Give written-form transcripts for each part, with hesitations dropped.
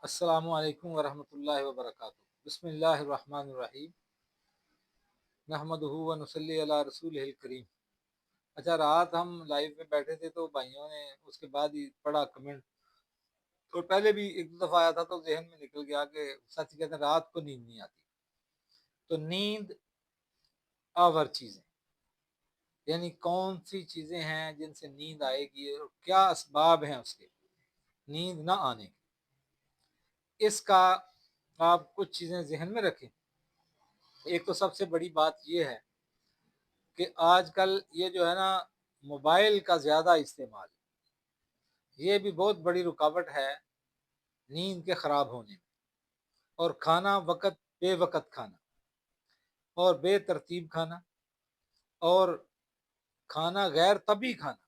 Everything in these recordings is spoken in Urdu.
السلام علیکم ورحمۃ اللہ وبرکاتہ۔ بسم اللہ الرحمن الرحیم، نحمدہ و نصلی علی رسول الکریم۔ اچھا، رات ہم لائیو میں بیٹھے تھے تو بھائیوں نے اس کے بعد ہی پڑھا کمنٹ، اور پہلے بھی ایک دو دفعہ آیا تھا تو ذہن میں نکل گیا کہ سچ کہتے ہیں رات کو نیند نہیں آتی۔ تو نیند آور چیزیں، یعنی کون سی چیزیں ہیں جن سے نیند آئے گی اور کیا اسباب ہیں اس کے نیند نہ آنے کے، اس کا آپ کچھ چیزیں ذہن میں رکھیں۔ ایک تو سب سے بڑی بات یہ ہے کہ آج کل یہ جو ہے نا موبائل کا زیادہ استعمال، یہ بھی بہت بڑی رکاوٹ ہے نیند کے خراب ہونے میں۔ اور کھانا بے وقت کھانا اور بے ترتیب کھانا، اور کھانا غیر طبی کھانا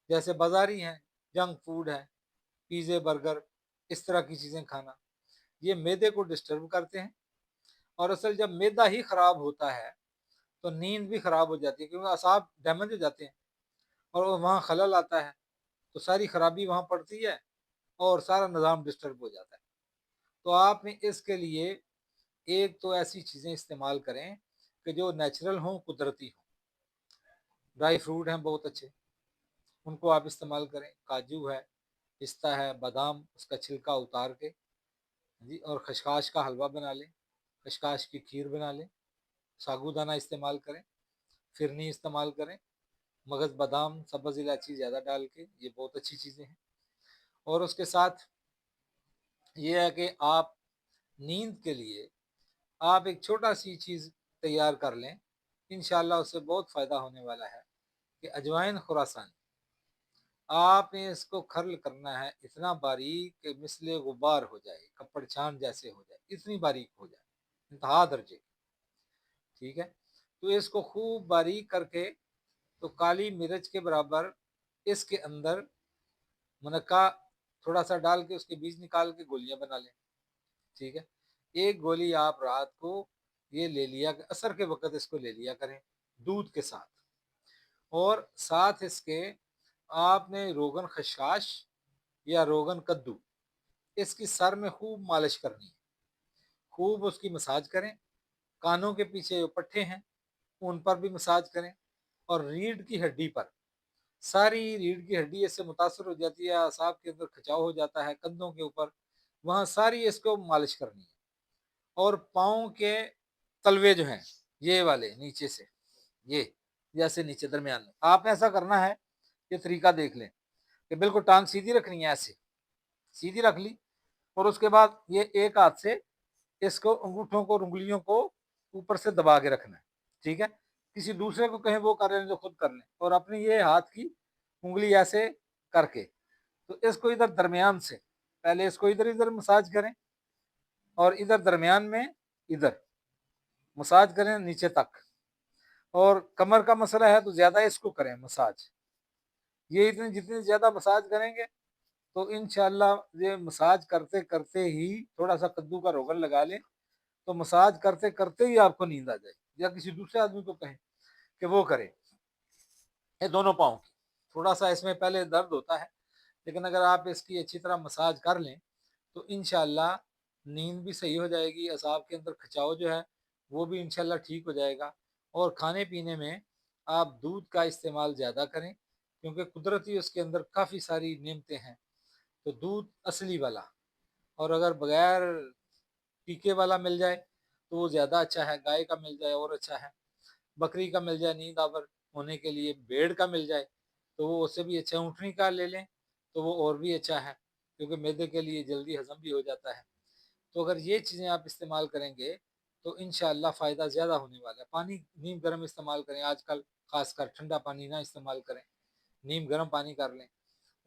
جیسے بازاری ہیں، جنک فوڈ ہے، پیزے برگر، اس طرح کی چیزیں کھانا، یہ معدے کو ڈسٹرب کرتے ہیں۔ اور اصل جب معدہ ہی خراب ہوتا ہے تو نیند بھی خراب ہو جاتی ہے، کیونکہ اعصاب ڈیمیج ہو جاتے ہیں اور وہاں خلل آتا ہے تو ساری خرابی وہاں پڑتی ہے اور سارا نظام ڈسٹرب ہو جاتا ہے۔ تو آپ نے اس کے لیے ایک تو ایسی چیزیں استعمال کریں کہ جو نیچرل ہوں، قدرتی ہوں۔ ڈرائی فروٹ ہیں بہت اچھے، ان کو آپ استعمال کریں، کاجو ہے، پستہ ہے، بادام، اس کا چھلکا اتار کے جی، اور خشخاش کا حلوہ بنا لیں، خشخاش کی کھیر بنا لیں، ساگو دانہ استعمال کریں، فرنی استعمال کریں، مغز بادام، سبز الائچی زیادہ ڈال کے، یہ بہت اچھی چیزیں ہیں۔ اور اس کے ساتھ یہ ہے کہ آپ نیند کے لیے آپ ایک چھوٹا سی چیز تیار کر لیں، انشاءاللہ اس سے بہت فائدہ ہونے والا ہے، کہ اجوائن خراسانی، آپ نے اس کو کھرل کرنا ہے اتنا باریک کہ مثل غبار ہو جائے، کپڑ چھان جیسے ہو جائے، اتنی باریک ہو جائے، انتہا درجے کی، ٹھیک ہے۔ تو اس کو خوب باریک کر کے تو کالی مرچ کے برابر اس کے اندر منقع تھوڑا سا ڈال کے اس کے بیج نکال کے گولیاں بنا لیں، ٹھیک ہے۔ ایک گولی آپ رات کو یہ لے لیا، عصر کے وقت اس کو لے لیا کریں دودھ کے ساتھ، اور ساتھ اس کے آپ نے روغن خشخاش یا روغن کدو، اس کی سر میں خوب مالش کرنی ہے، خوب اس کی مساج کریں، کانوں کے پیچھے جو پٹھے ہیں ان پر بھی مساج کریں، اور ریڑھ کی ہڈی پر، ساری ریڑھ کی ہڈی اس سے متاثر ہو جاتی ہے، اعصاب کے اندر کھچاؤ ہو جاتا ہے، کندھوں کے اوپر، وہاں ساری اس کو مالش کرنی ہے۔ اور پاؤں کے تلوے جو ہیں یہ والے نیچے سے، یہ جیسے نیچے درمیان میں آپ نے ایسا کرنا ہے، یہ طریقہ دیکھ لیں کہ بالکل ٹانگ سیدھی رکھنی ہے، ایسے سیدھی رکھ لی، اور اس کے بعد یہ ایک ہاتھ سے اس کو انگوٹھوں کو، انگلیوں کو اوپر سے دبا کے رکھنا ہے، ٹھیک ہے۔ کسی دوسرے کو کہیں وہ کر لیں جو خود کر لیں، اور اپنی یہ ہاتھ کی انگلی ایسے کر کے تو اس کو ادھر درمیان سے پہلے اس کو ادھر مساج کریں، اور ادھر درمیان میں ادھر مساج کریں نیچے تک، اور کمر کا مسئلہ ہے تو زیادہ اس کو کریں مساج، یہ جتنی زیادہ مساج کریں گے تو انشاءاللہ یہ مساج کرتے کرتے ہی تھوڑا سا کدو کا روغن لگا لیں تو مساج کرتے کرتے ہی آپ کو نیند آ جائے، یا کسی دوسرے آدمی کو کہیں کہ وہ کرے، یہ دونوں پاؤں کی، تھوڑا سا اس میں پہلے درد ہوتا ہے، لیکن اگر آپ اس کی اچھی طرح مساج کر لیں تو انشاءاللہ نیند بھی صحیح ہو جائے گی، اعصاب کے اندر کھچاؤ جو ہے وہ بھی انشاءاللہ ٹھیک ہو جائے گا۔ اور کھانے پینے میں آپ دودھ کا استعمال زیادہ کریں، کیونکہ قدرتی اس کے اندر کافی ساری نعمتیں ہیں، تو دودھ اصلی والا، اور اگر بغیر ٹیکے والا مل جائے تو وہ زیادہ اچھا ہے، گائے کا مل جائے اور اچھا ہے، بکری کا مل جائے نیند آور ہونے کے لیے، بھیڑ کا مل جائے تو وہ اس سے بھی اچھا، اونٹنی کا لے لیں تو وہ اور بھی اچھا ہے، کیونکہ معدے کے لیے جلدی ہضم بھی ہو جاتا ہے۔ تو اگر یہ چیزیں آپ استعمال کریں گے تو انشاءاللہ فائدہ زیادہ ہونے والا ہے۔ پانی نیم گرم استعمال کریں، آج کل خاص کر ٹھنڈا پانی نہ استعمال کریں، نیم گرم پانی کر لیں،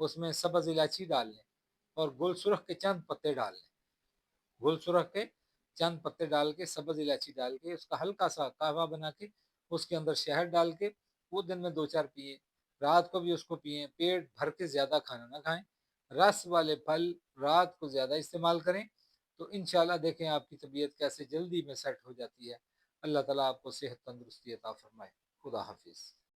اس میں سبز الائچی ڈال لیں اور گل سرخ کے چند پتے ڈال لیں، گل سرخ کے چند پتے ڈال کے، سبز الائچی ڈال کے، اس کا ہلکا سا قہوہ بنا کے اس کے اندر شہد ڈال کے وہ دن میں 2-4 پئیں، رات کو بھی اس کو پئیں، پیٹ بھر کے زیادہ کھانا نہ کھائیں، رس والے پھل رات کو زیادہ استعمال کریں، تو انشاءاللہ دیکھیں آپ کی طبیعت کیسے جلدی میں سیٹ ہو جاتی ہے۔ اللہ تعالیٰ آپ کو صحت تندرستی عطا فرمائے۔ خدا حافظ۔